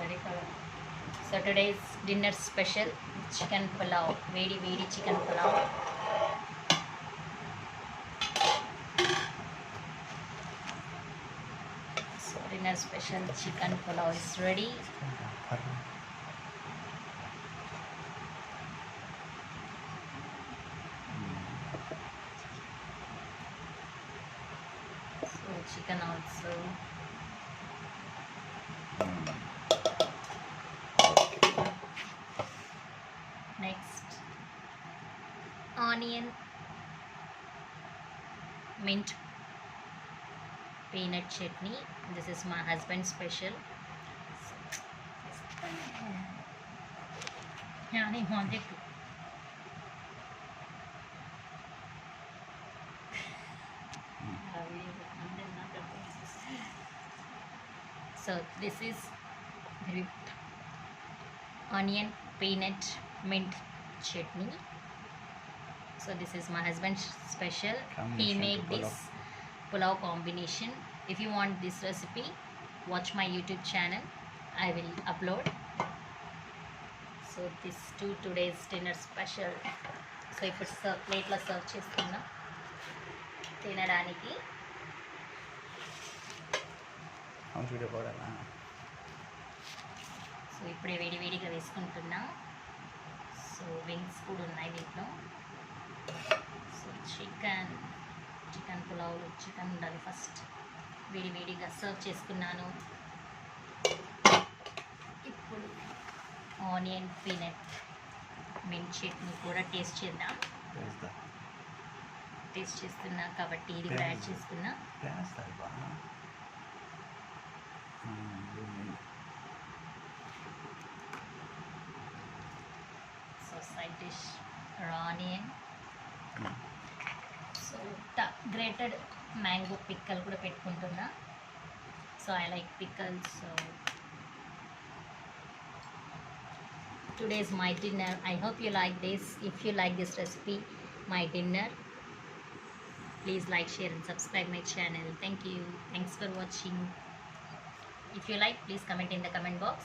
Very color. So today's dinner special chicken pulav. Very chicken pulav. So dinner special chicken pulav is ready. So chicken also. Next, onion, mint, peanut chutney. This is my husband's special. Yeah, he wanted to. So this is very onion, peanut, mint chutney. So this is my husband's special. He made this pulao combination. If you want this recipe, watch my YouTube channel. I will upload. So this today's dinner special. So ఇప్పుడు ప్లేట్లో serve చేస్తున్నా తినడానికి. So ఇప్పుడే వేడిగా వేసుకుంటున్నా. So wings కూడా ఉన్నాయి దీంట్లో. సో చికెన్ పులావ్లో చికెన్ ఉండాలి. ఫస్ట్ వేడిగా సర్వ్ చేసుకున్నాను. ఇప్పుడు ఆనియన్, పీనట్, మింట్ చట్నీ కూడా టేస్ట్ చేద్దాం. టేస్ట్ చేస్తున్నా కాబట్టి ఇది కూడా యాడ్ చేసుకున్నా. So side dish onion. So grated mango pickle కూడా పెట్టుకుంటున్నా. So I like pickles. సో today's my dinner. I hope you like this. If you like this recipe, my dinner, please like, share and subscribe my channel. Thank you. Thanks for watching. If you like, please comment in the comment box.